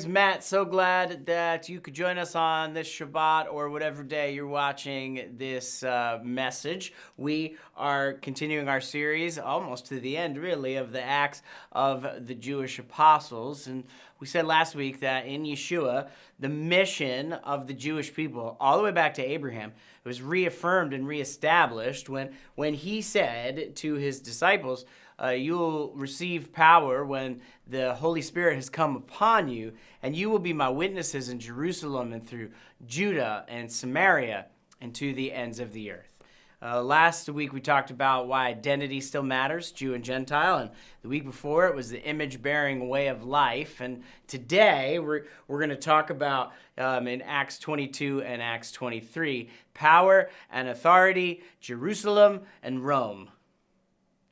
Matt, so glad that you could join us on this Shabbat or whatever day you're watching this message. We are continuing our series almost to the end, really, of the Acts of the Jewish Apostles. And we said last week that in Yeshua, the mission of the Jewish people, all the way back to Abraham, it was reaffirmed and reestablished when he said to his disciples, you will receive power when the Holy Spirit has come upon you, and you will be my witnesses in Jerusalem and through Judah and Samaria and to the ends of the earth. Last week we talked about why identity still matters, Jew and Gentile, and the week before it was the image-bearing way of life. And today we're going to talk about, in Acts 22 and Acts 23, power and authority, Jerusalem and Rome.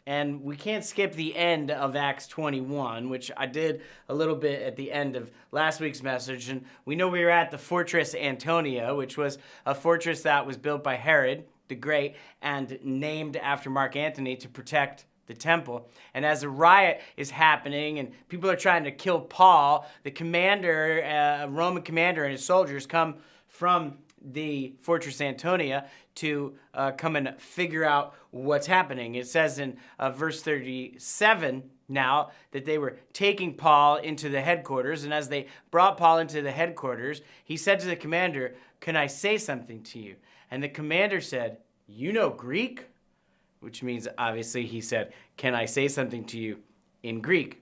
And we can't skip the end of Acts 21, which I did a little bit at the end of last week's message. And we know we were at the Fortress Antonia, which was a fortress that was built by Herod the Great and named after Mark Antony to protect the temple. And as a riot is happening and people are trying to kill Paul, the commander, a Roman commander and his soldiers come from the Fortress Antonia to come and figure out what's happening. It says in verse 37 now that they were taking Paul into the headquarters, and as they brought Paul into the headquarters, he said to the commander, "Can I say something to you?" And the commander said, "You know Greek?" Which means, obviously, he said, "Can I say something to you in Greek?"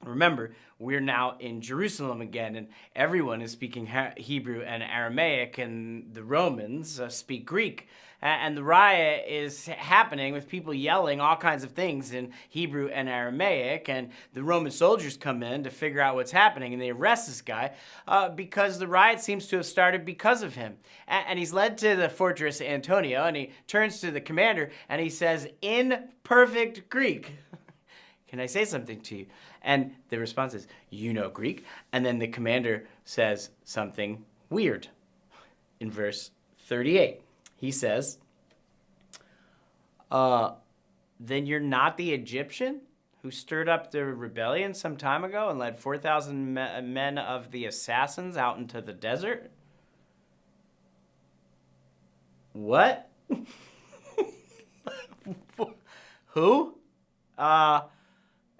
Remember, we're now in Jerusalem again, and everyone is speaking Hebrew and Aramaic, and the Romans speak Greek. And the riot is happening with people yelling all kinds of things in Hebrew and Aramaic, and the Roman soldiers come in to figure out what's happening, and they arrest this guy because the riot seems to have started because of him. And he's led to the Fortress Antonia, and he turns to the commander, and he says, in perfect Greek, "Can I say something to you?" And the response is, "You know Greek." And then the commander says something weird. In verse 38, he says, then you're not the Egyptian who stirred up the rebellion some time ago and led 4,000 men of the assassins out into the desert? What? Who?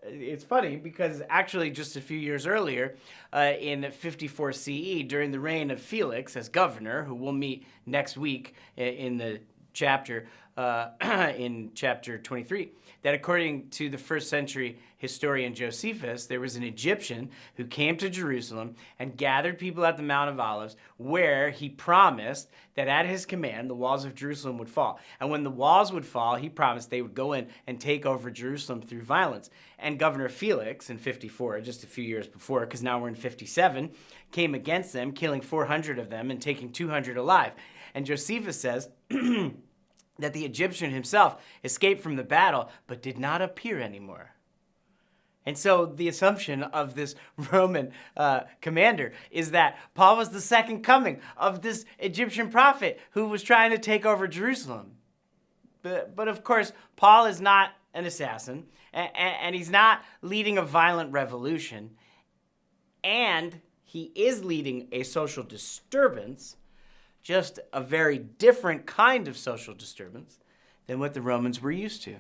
It's funny because actually just a few years earlier, in 54 CE, during the reign of Felix as governor, who we'll meet next week in the chapter, in chapter 23, that according to the first century historian Josephus, there was an Egyptian who came to Jerusalem and gathered people at the Mount of Olives, where he promised that at his command, the walls of Jerusalem would fall. And when the walls would fall, he promised they would go in and take over Jerusalem through violence. And Governor Felix in 54, just a few years before, because now we're in 57, came against them, killing 400 of them and taking 200 alive. And Josephus says that the Egyptian himself escaped from the battle, but did not appear anymore. And so the assumption of this Roman commander is that Paul was the second coming of this Egyptian prophet who was trying to take over Jerusalem. But of course, Paul is not an assassin, and he's not leading a violent revolution, and he is leading a social disturbance, just a very different kind of social disturbance than what the Romans were used to.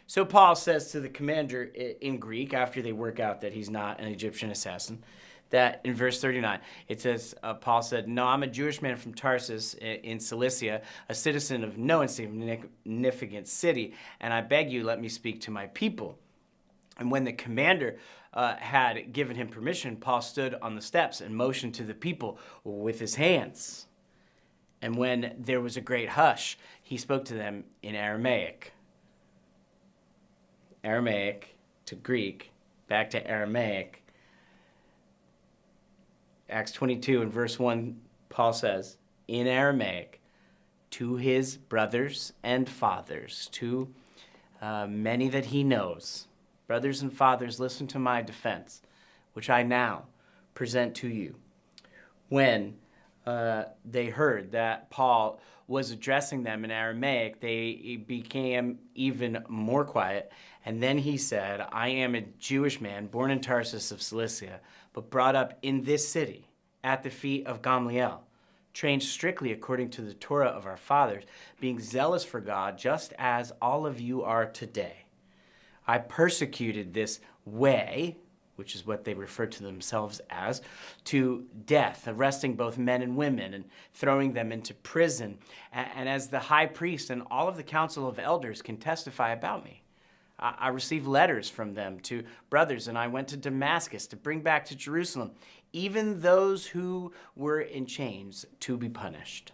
So Paul says to the commander in Greek, after they work out that he's not an Egyptian assassin, that in verse 39, it says, Paul said, "No, I'm a Jewish man from Tarsus in Cilicia, a citizen of no insignificant city, and I beg you, let me speak to my people." And when the commander had given him permission, Paul stood on the steps and motioned to the people with his hands. And when there was a great hush, he spoke to them in Aramaic. Aramaic to Greek, back to Aramaic. Acts 22 and verse 1, Paul says, in Aramaic, to his brothers and fathers, to many that he knows, brothers and fathers, listen to my defense, which I now present to you. When they heard that Paul was addressing them in Aramaic, they became even more quiet And then he said, I am a Jewish man born in Tarsus of Cilicia, but brought up in this city at the feet of Gamaliel, trained strictly according to the Torah of our fathers, being zealous for God, just as all of you are today. I persecuted this way, which is what they refer to themselves as, to death, arresting both men and women and throwing them into prison. And as the high priest and all of the council of elders can testify about me, I received letters from them to brothers, and I went to Damascus to bring back to Jerusalem even those who were in chains to be punished.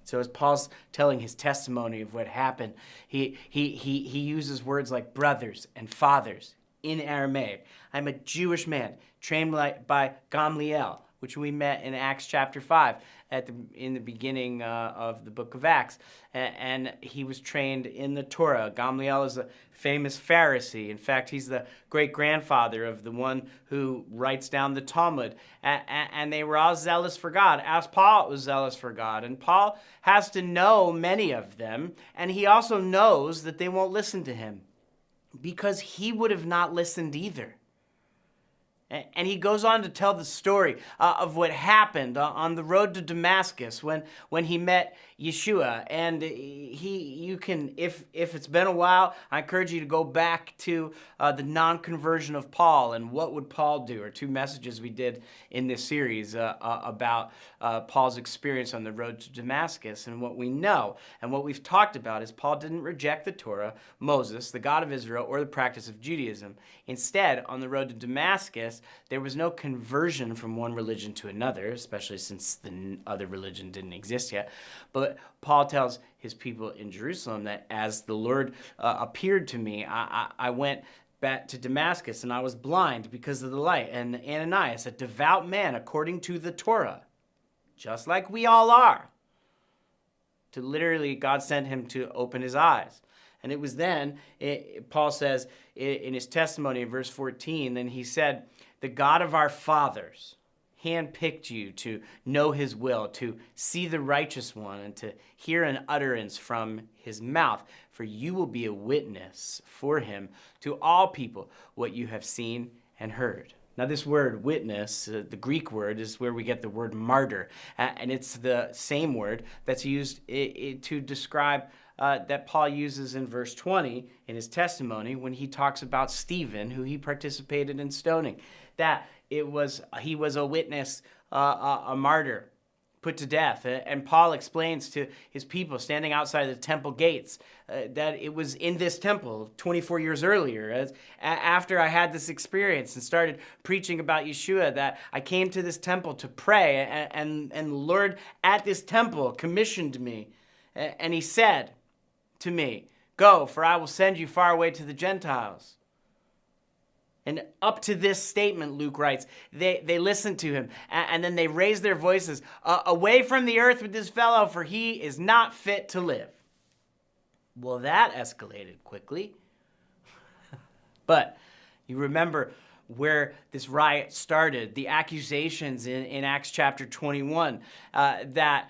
So as Paul's telling his testimony of what happened, he uses words like brothers and fathers in Aramaic. I'm a Jewish man trained by Gamaliel, which we met in Acts chapter 5 in the beginning of the book of Acts. And he was trained in the Torah. Gamaliel is a famous Pharisee. In fact, he's the great-grandfather of the one who writes down the Talmud. And they were all zealous for God, as Paul was zealous for God. And Paul has to know many of them, and he also knows that they won't listen to him, because he would have not listened either. And he goes on to tell the story of what happened on the road to Damascus when he met Yeshua. And you can, if it's been a while, I encourage you to go back to the non-conversion of Paul and what would Paul do, or two messages we did in this series about Paul's experience on the road to Damascus. And what we know and what we've talked about is Paul didn't reject the Torah, Moses, the God of Israel, or the practice of Judaism. Instead, on the road to Damascus, there was no conversion from one religion to another, especially since the other religion didn't exist yet. But Paul tells his people in Jerusalem that as the Lord appeared to me, I went back to Damascus and I was blind because of the light. And Ananias, a devout man according to the Torah, just like we all are, to literally God sent him to open his eyes. And it was then, Paul says in his testimony in verse 14, then he said, the God of our fathers handpicked you to know his will, to see the righteous one, and to hear an utterance from his mouth. For you will be a witness for him to all people what you have seen and heard. Now this word witness, the Greek word, is where we get the word martyr. And it's the same word that's used to describe that Paul uses in verse 20 in his testimony when he talks about Stephen, who he participated in stoning. That he was a witness, a martyr, put to death. And Paul explains to his people standing outside the temple gates that it was in this temple 24 years earlier, after I had this experience and started preaching about Yeshua, that I came to this temple to pray, and the Lord at this temple commissioned me. And he said to me, go, for I will send you far away to the Gentiles. And up to this statement, Luke writes, they listened to him, and then they raised their voices, away from the earth with this fellow, for he is not fit to live. Well, that escalated quickly. But you remember where this riot started, the accusations in Acts chapter 21, that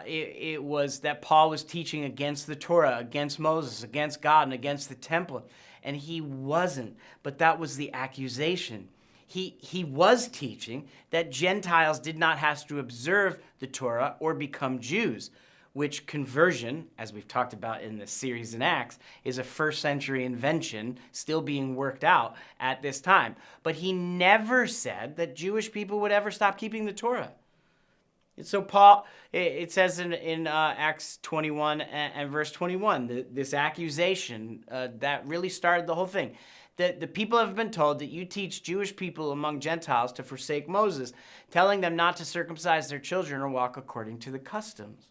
it was that Paul was teaching against the Torah, against Moses, against God, and against the temple. And he wasn't, but that was the accusation. He was teaching that Gentiles did not have to observe the Torah or become Jews, which conversion, as we've talked about in the series in Acts, is a first century invention still being worked out at this time. But he never said that Jewish people would ever stop keeping the Torah. So Paul, it says in Acts 21 and verse 21, this accusation that really started the whole thing. That the people have been told that you teach Jewish people among Gentiles to forsake Moses, telling them not to circumcise their children or walk according to the customs.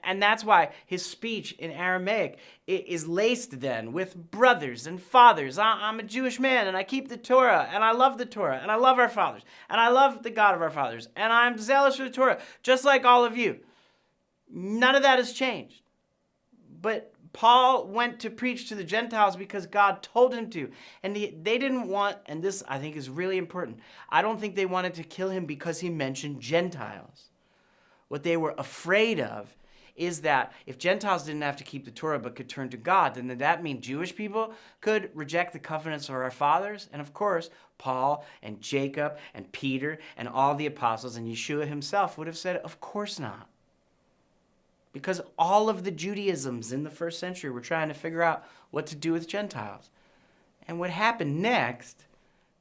And that's why his speech in Aramaic is laced then with brothers and fathers. I'm a Jewish man, and I keep the Torah, and I love the Torah, and I love our fathers, and I love the God of our fathers, and I'm zealous for the Torah, just like all of you. None of that has changed. But Paul went to preach to the Gentiles because God told him to. And they didn't want, and this I think is really important, I don't think they wanted to kill him because he mentioned Gentiles. What they were afraid of is that if Gentiles didn't have to keep the Torah but could turn to God, then did that mean Jewish people could reject the covenants of our fathers? And of course, Paul and Jacob and Peter and all the apostles and Yeshua himself would have said, of course not. Because all of the Judaisms in the first century were trying to figure out what to do with Gentiles. And what happened next,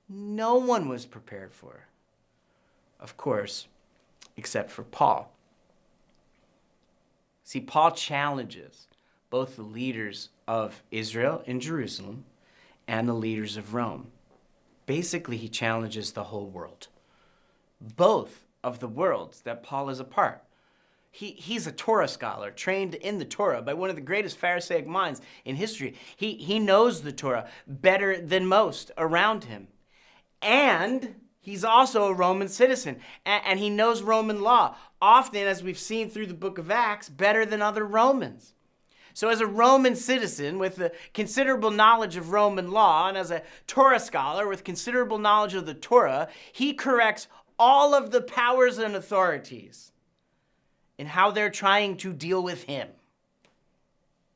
no one was prepared for. Of course, except for Paul. See, Paul challenges both the leaders of Israel in Jerusalem and the leaders of Rome. Basically, he challenges the whole world. Both of the worlds that Paul is a part. He's a Torah scholar, trained in the Torah by one of the greatest Pharisaic minds in history. He knows the Torah better than most around him. And he's also a Roman citizen, and he knows Roman law, often, as we've seen through the book of Acts, better than other Romans. So as a Roman citizen with a considerable knowledge of Roman law, and as a Torah scholar with considerable knowledge of the Torah, he corrects all of the powers and authorities in how they're trying to deal with him.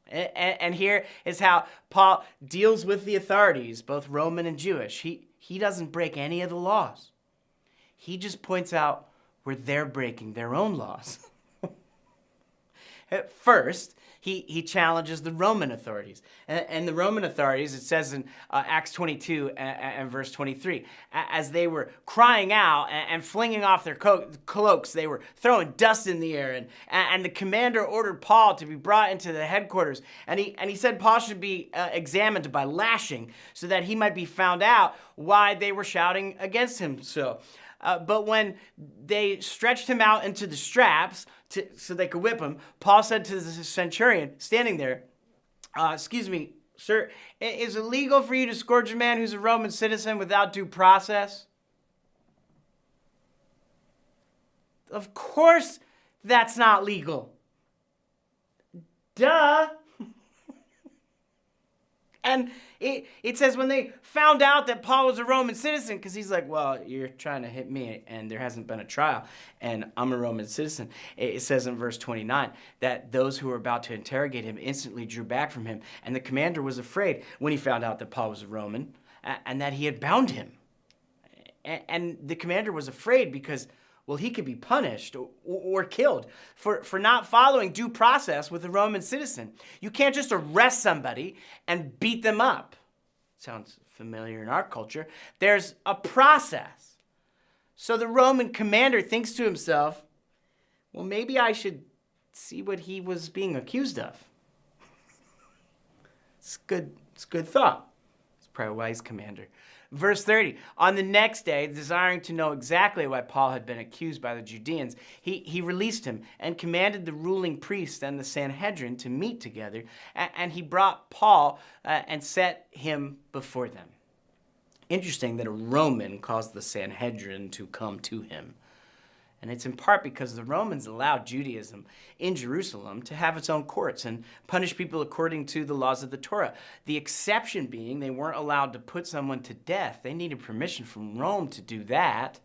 And here is how Paul deals with the authorities, both Roman and Jewish. He doesn't break any of the laws. He just points out where they're breaking their own laws. At first, he challenges the Roman authorities. And the Roman authorities, it says in Acts 22 and verse 23, as they were crying out and flinging off their cloaks, they were throwing dust in the air. And the commander ordered Paul to be brought into the headquarters. And he said Paul should be examined by lashing so that he might be found out why they were shouting against him. But when they stretched him out into the straps so they could whip him, Paul said to the centurion standing there, excuse me, sir, is it legal for you to scourge a man who's a Roman citizen without due process? Of course that's not legal. Duh. And it says when they found out that Paul was a Roman citizen, because he's like, well, you're trying to hit me and there hasn't been a trial and I'm a Roman citizen. It says in verse 29 that those who were about to interrogate him instantly drew back from him. And the commander was afraid when he found out that Paul was a Roman and that he had bound him. And the commander was afraid because, well, he could be punished or killed for not following due process with a Roman citizen. You can't just arrest somebody and beat them up. Sounds familiar in our culture. There's a process. So the Roman commander thinks to himself, well, maybe I should see what he was being accused of. It's good thought. It's probably a wise commander. Verse 30, on the next day, desiring to know exactly why Paul had been accused by the Judeans, he released him and commanded the ruling priests and the Sanhedrin to meet together, and he brought Paul and set him before them. Interesting that a Roman caused the Sanhedrin to come to him. And it's in part because the Romans allowed Judaism in Jerusalem to have its own courts and punish people according to the laws of the Torah. The exception being they weren't allowed to put someone to death. They needed permission from Rome to do that.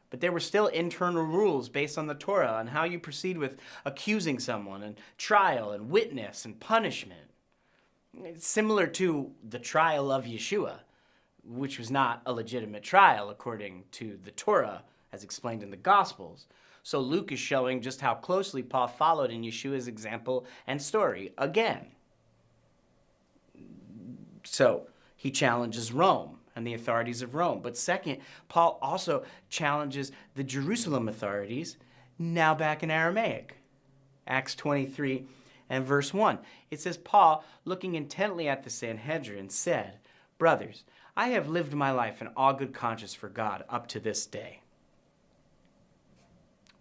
But there were still internal rules based on the Torah on how you proceed with accusing someone and trial and witness and punishment. It's similar to the trial of Yeshua, which was not a legitimate trial according to the Torah, as explained in the Gospels. So Luke is showing just how closely Paul followed in Yeshua's example and story again. So he challenges Rome and the authorities of Rome. But second, Paul also challenges the Jerusalem authorities, now back in Aramaic. Acts 23 and verse 1. It says, Paul, looking intently at the Sanhedrin, said, brothers, I have lived my life in all good conscience for God up to this day.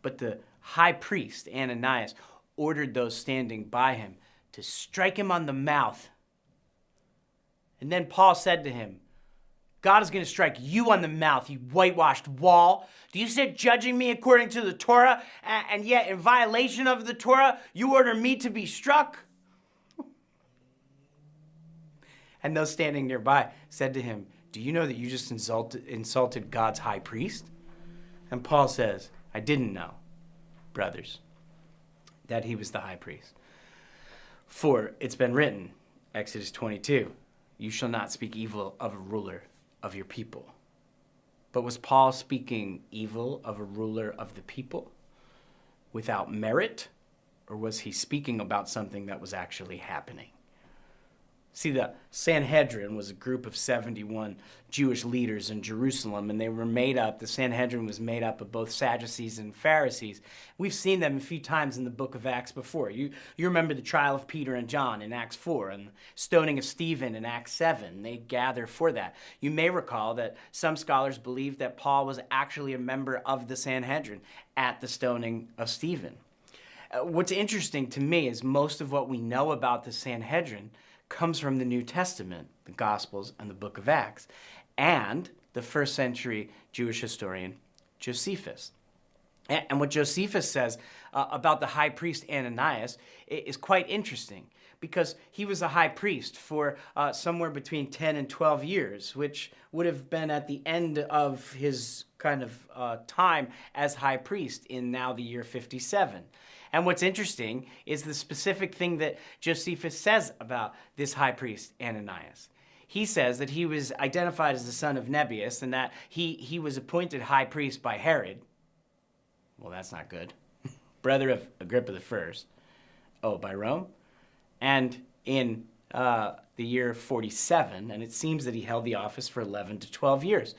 But the high priest, Ananias, ordered those standing by him to strike him on the mouth. And then Paul said to him, God is going to strike you on the mouth, you whitewashed wall. Do you sit judging me according to the Torah, and yet in violation of the Torah, you order me to be struck? And those standing nearby said to him, do you know that you just insulted God's high priest? And Paul says, I didn't know, brothers. that he was the high priest. For it's been written, Exodus 22, you shall not speak evil of a ruler of your people. But was Paul speaking evil of a ruler of the people without merit? Or was he speaking about something that was actually happening? See, the Sanhedrin was a group of 71 Jewish leaders in Jerusalem, and the Sanhedrin was made up of both Sadducees and Pharisees. We've seen them a few times in the book of Acts before. You remember the trial of Peter and John in Acts 4 and the stoning of Stephen in Acts 7. They gather for that. You may recall that some scholars believe that Paul was actually a member of the Sanhedrin at the stoning of Stephen. What's interesting to me is most of what we know about the Sanhedrin comes from the New Testament, the Gospels, and the book of Acts, and the first century Jewish historian Josephus. And what Josephus says about the high priest Ananias is quite interesting, because he was a high priest for somewhere between 10 and 12 years, which would have been at the end of his kind of time as high priest in now the year 57. And what's interesting is the specific thing that Josephus says about this high priest, Ananias. He says that he was identified as the son of Nebius and that he was appointed high priest by Herod. Well, that's not good. Brother of Agrippa I. Oh, by Rome. And in the year 47, and it seems that he held the office for 11 to 12 years.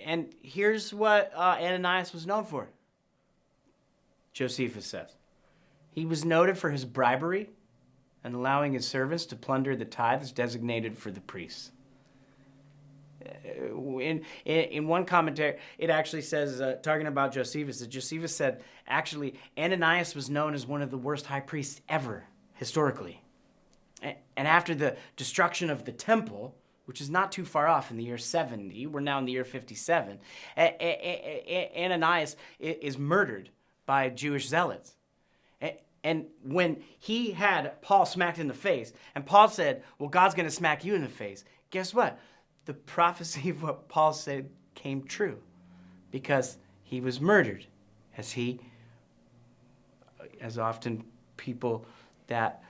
And here's what Ananias was known for. Josephus says, he was noted for his bribery and allowing his servants to plunder the tithes designated for the priests. In one commentary, it actually says, talking about Josephus, that Josephus said, actually, Ananias was known as one of the worst high priests ever, historically. And after the destruction of the temple, which is not too far off in the year 70, we're now in the year 57, Ananias is murdered by Jewish zealots. And when he had Paul smacked in the face, and Paul said, well, God's going to smack you in the face, guess what? The prophecy of what Paul said came true, because he was murdered, as often people that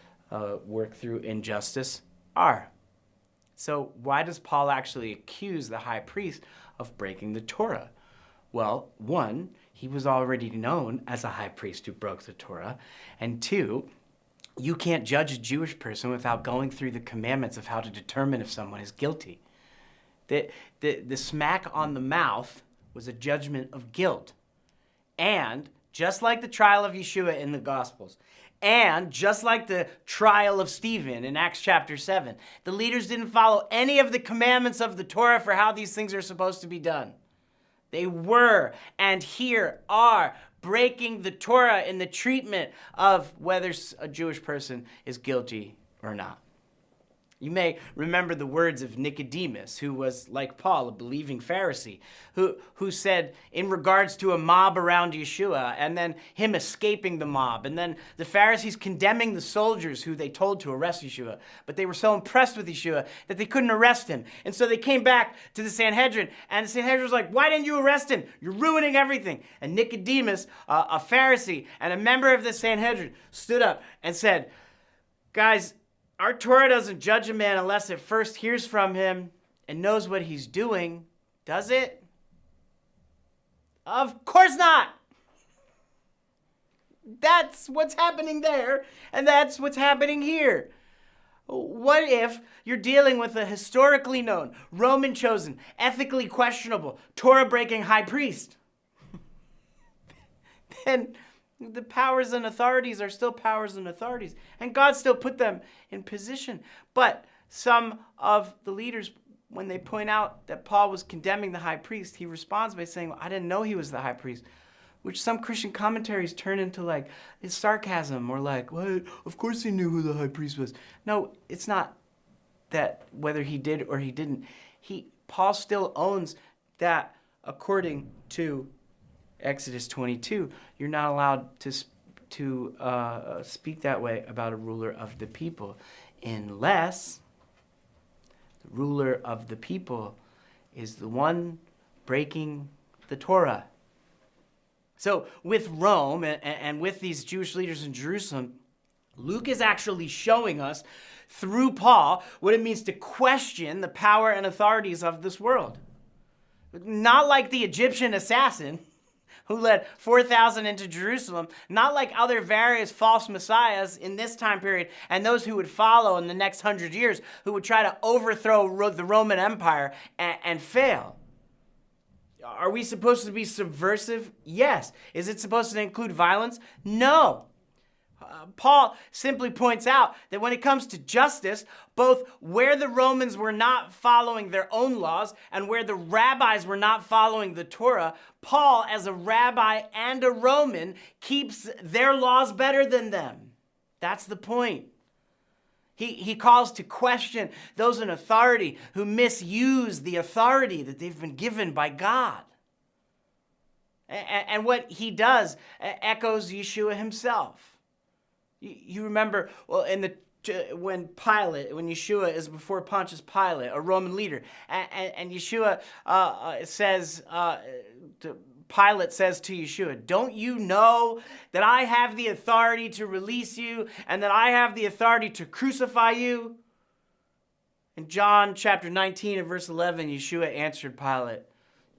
work through injustice are. So why does Paul actually accuse the high priest of breaking the Torah? Well, one, he was already known as a high priest who broke the Torah. And two, you can't judge a Jewish person without going through the commandments of how to determine if someone is guilty. The smack on the mouth was a judgment of guilt. And just like the trial of Yeshua in the Gospels, and just like the trial of Stephen in Acts chapter 7, the leaders didn't follow any of the commandments of the Torah for how these things are supposed to be done. They were, and here are, breaking the Torah in the treatment of whether a Jewish person is guilty or not. You may remember the words of Nicodemus, who was, like Paul, a believing Pharisee, who said in regards to a mob around Yeshua, and then him escaping the mob, and then the Pharisees condemning the soldiers who they told to arrest Yeshua, but they were so impressed with Yeshua that they couldn't arrest him. And so they came back to the Sanhedrin, and the Sanhedrin was like, why didn't you arrest him? You're ruining everything. And Nicodemus, a Pharisee and a member of the Sanhedrin, stood up and said, guys, our Torah doesn't judge a man unless it first hears from him and knows what he's doing, does it? Of course not. That's what's happening there, and that's what's happening here. What if you're dealing with a historically known, Roman-chosen, ethically questionable, Torah-breaking high priest? Then the powers and authorities are still powers and authorities, and God still put them in position. But some of the leaders, when they point out that Paul was condemning the high priest, he responds by saying, well, I didn't know he was the high priest, which some Christian commentaries turn into like it's sarcasm or like, well, of course he knew who the high priest was. No, it's not that whether he did or he didn't. Paul still owns that according to Exodus 22, you're not allowed to speak that way about a ruler of the people unless the ruler of the people is the one breaking the Torah. So with Rome and with these Jewish leaders in Jerusalem, Luke is actually showing us through Paul what it means to question the power and authorities of this world. Not like the Egyptian assassin who led 4,000 into Jerusalem, not like other various false messiahs in this time period and those who would follow in the next 100 years who would try to overthrow the Roman Empire and fail. Are we supposed to be subversive? Yes. Is it supposed to include violence? No. Paul simply points out that when it comes to justice, both where the Romans were not following their own laws and where the rabbis were not following the Torah, Paul, as a rabbi and a Roman, keeps their laws better than them. That's the point. He calls to question those in authority who misuse the authority that they've been given by God. And what he does echoes Yeshua himself. You remember, well, when Yeshua is before Pontius Pilate, a Roman leader, and Yeshua Pilate says to Yeshua, "Don't you know that I have the authority to release you and that I have the authority to crucify you?" In John chapter 19 and verse 11, Yeshua answered Pilate,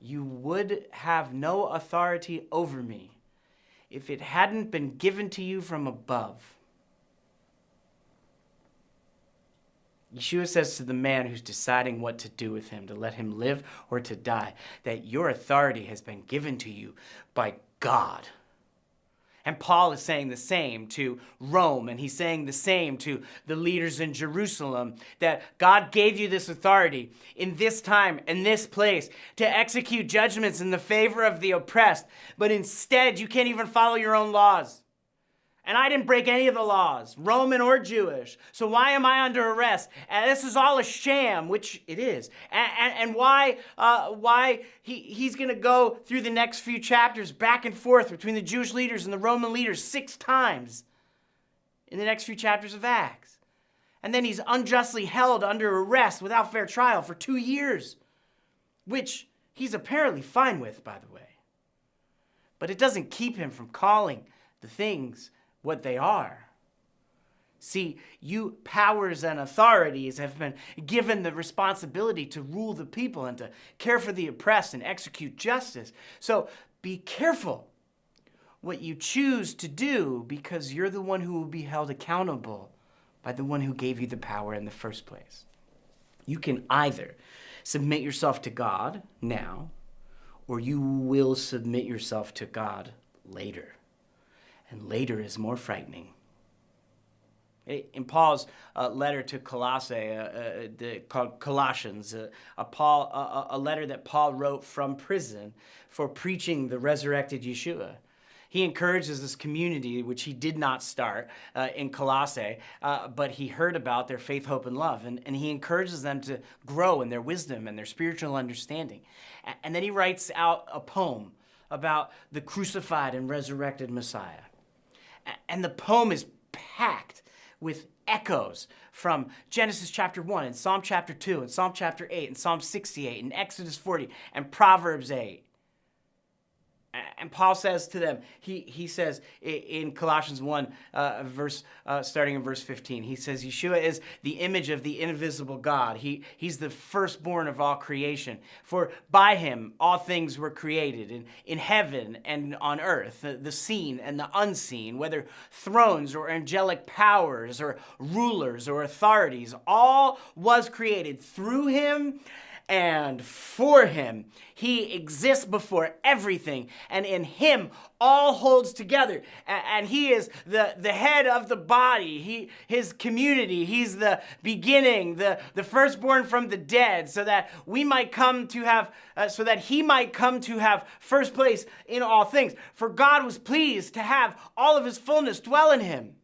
"You would have no authority over me if it hadn't been given to you from above." Yeshua says to the man who's deciding what to do with him, to let him live or to die, that your authority has been given to you by God. And Paul is saying the same to Rome, and he's saying the same to the leaders in Jerusalem, that God gave you this authority in this time, in this place, to execute judgments in the favor of the oppressed, but instead you can't even follow your own laws. And I didn't break any of the laws, Roman or Jewish. So why am I under arrest? And this is all a sham, which it is. And why he's going to go through the next few chapters back and forth between the Jewish leaders and the Roman leaders 6 times in the next few chapters of Acts. And then he's unjustly held under arrest without fair trial for 2 years, which he's apparently fine with, by the way. But it doesn't keep him from calling the things what they are. See, you powers and authorities have been given the responsibility to rule the people and to care for the oppressed and execute justice. So be careful what you choose to do, because you're the one who will be held accountable by the one who gave you the power in the first place. You can either submit yourself to God now, or you will submit yourself to God later. And later is more frightening. In Paul's letter to Colossae, called Colossians, a letter that Paul wrote from prison for preaching the resurrected Yeshua, he encourages this community, which he did not start in Colossae, but he heard about their faith, hope, and love. And he encourages them to grow in their wisdom and their spiritual understanding. And then he writes out a poem about the crucified and resurrected Messiah. And the poem is packed with echoes from Genesis chapter 1 and Psalm chapter 2 and Psalm chapter 8 and Psalm 68 and Exodus 40 and Proverbs 8. And Paul says to them, he says in Colossians 1, starting in verse 15, he says, Yeshua is the image of the invisible God. He's the firstborn of all creation. For by him all things were created in heaven and on earth, the seen and the unseen, whether thrones or angelic powers or rulers or authorities. All was created through him and for him. He exists before everything, and in him all holds together. And he is the head of the body, his community. He's the beginning, the firstborn from the dead, so that we might come to have, so that he might come to have first place in all things. For God was pleased to have all of his fullness dwell in him,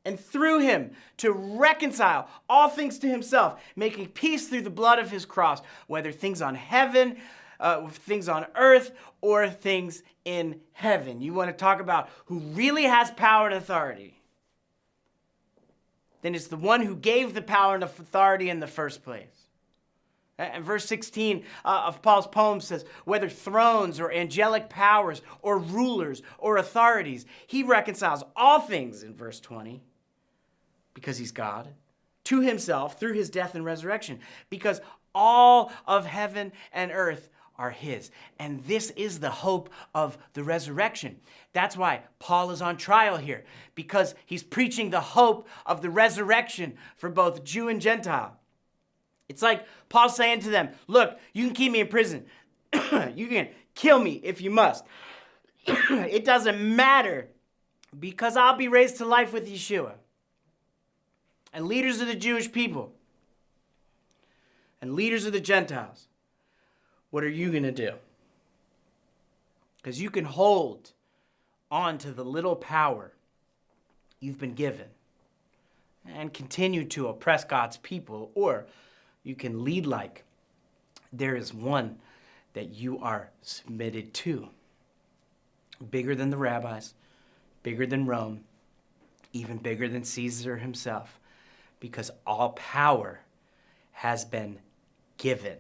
and through him to reconcile all things to himself, making peace through the blood of his cross, whether things on heaven, things on earth, or things in heaven. You want to talk about who really has power and authority? Then it's the one who gave the power and authority in the first place. And verse 16 of Paul's poem says, whether thrones or angelic powers or rulers or authorities, he reconciles all things in verse 20 because he's God to himself through his death and resurrection, because all of heaven and earth are his. And this is the hope of the resurrection. That's why Paul is on trial here, because he's preaching the hope of the resurrection for both Jew and Gentile. It's like Paul saying to them, look, you can keep me in prison. You can kill me if you must. It doesn't matter, because I'll be raised to life with Yeshua. And leaders of the Jewish people and leaders of the Gentiles, what are you going to do? Because you can hold on to the little power you've been given and continue to oppress God's people, or you can lead like there is one that you are submitted to. Bigger than the rabbis, bigger than Rome, even bigger than Caesar himself, because all power has been given.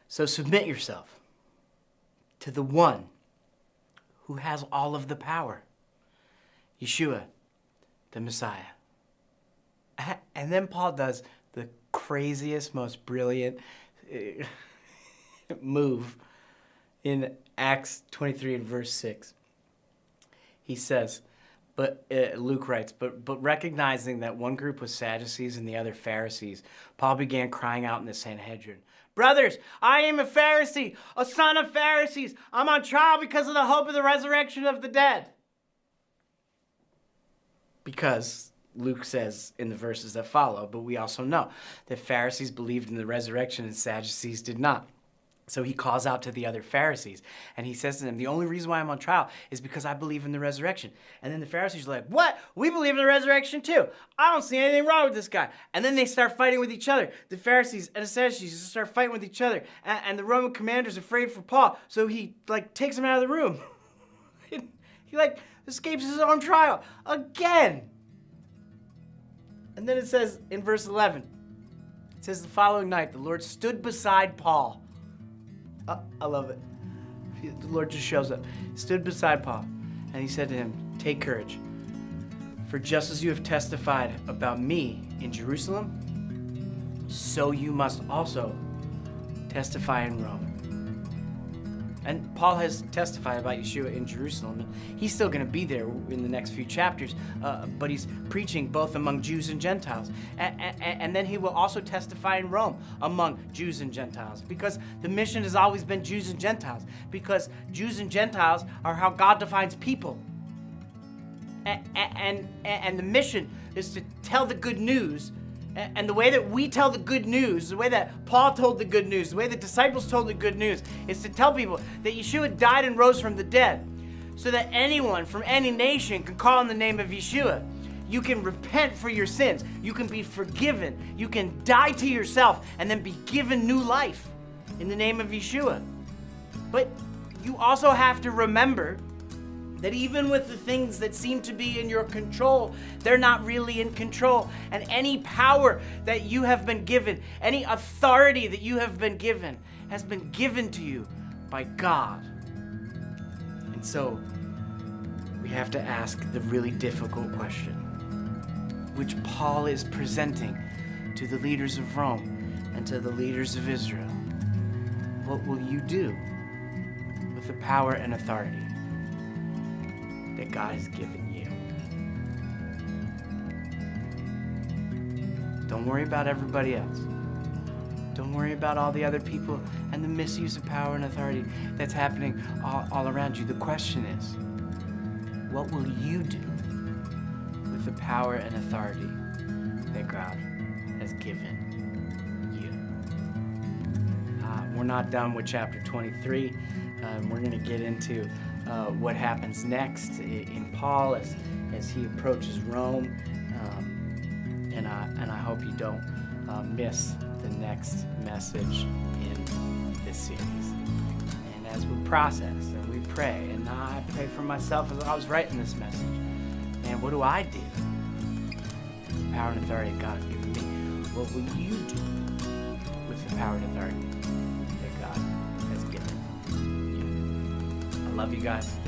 So submit yourself to the one who has all of the power, Yeshua, the Messiah. And then Paul does the craziest, most brilliant move in Acts 23 and verse 6. He says, Luke writes, but recognizing that one group was Sadducees and the other Pharisees, Paul began crying out in the Sanhedrin, brothers, I am a Pharisee, a son of Pharisees. I'm on trial because of the hope of the resurrection of the dead. Because Luke says in the verses that follow, but we also know that Pharisees believed in the resurrection and Sadducees did not. So he calls out to the other Pharisees and he says to them, the only reason why I'm on trial is because I believe in the resurrection. And then the Pharisees are like, what? We believe in the resurrection too. I don't see anything wrong with this guy. And then they start fighting with each other. The Pharisees and the Sadducees start fighting with each other. And the Roman commander's afraid for Paul. So he takes him out of the room. He escapes his own trial again. And then it says in verse 11, it says the following night, the Lord stood beside Paul. I love it. The Lord just shows up. Stood beside Paul, and he said to him, take courage, for just as you have testified about me in Jerusalem, so you must also testify in Rome. And Paul has testified about Yeshua in Jerusalem. He's still going to be there in the next few chapters, but he's preaching both among Jews and Gentiles. And then he will also testify in Rome among Jews and Gentiles, because the mission has always been Jews and Gentiles, because Jews and Gentiles are how God defines people. And the mission is to tell the good news. And the way that we tell the good news, the way that Paul told the good news, the way the disciples told the good news, is to tell people that Yeshua died and rose from the dead, so that anyone from any nation can call on the name of Yeshua. You can repent for your sins. You can be forgiven. You can die to yourself and then be given new life in the name of Yeshua. But you also have to remember that even with the things that seem to be in your control, they're not really in control. And any power that you have been given, any authority that you have been given, has been given to you by God. And so we have to ask the really difficult question, which Paul is presenting to the leaders of Rome and to the leaders of Israel. What will you do with the power and authority that God has given you? Don't worry about everybody else. Don't worry about all the other people and the misuse of power and authority that's happening all around you. The question is, what will you do with the power and authority that God has given you? We're not done with chapter 23. We're going to get into what happens next in Paul as he approaches Rome, and I hope you don't miss the next message in this series. And as we process and we pray, and I pray for myself as I was writing this message, and what do I do? The power and authority God has given me. What will you do with the power and authority Love you guys.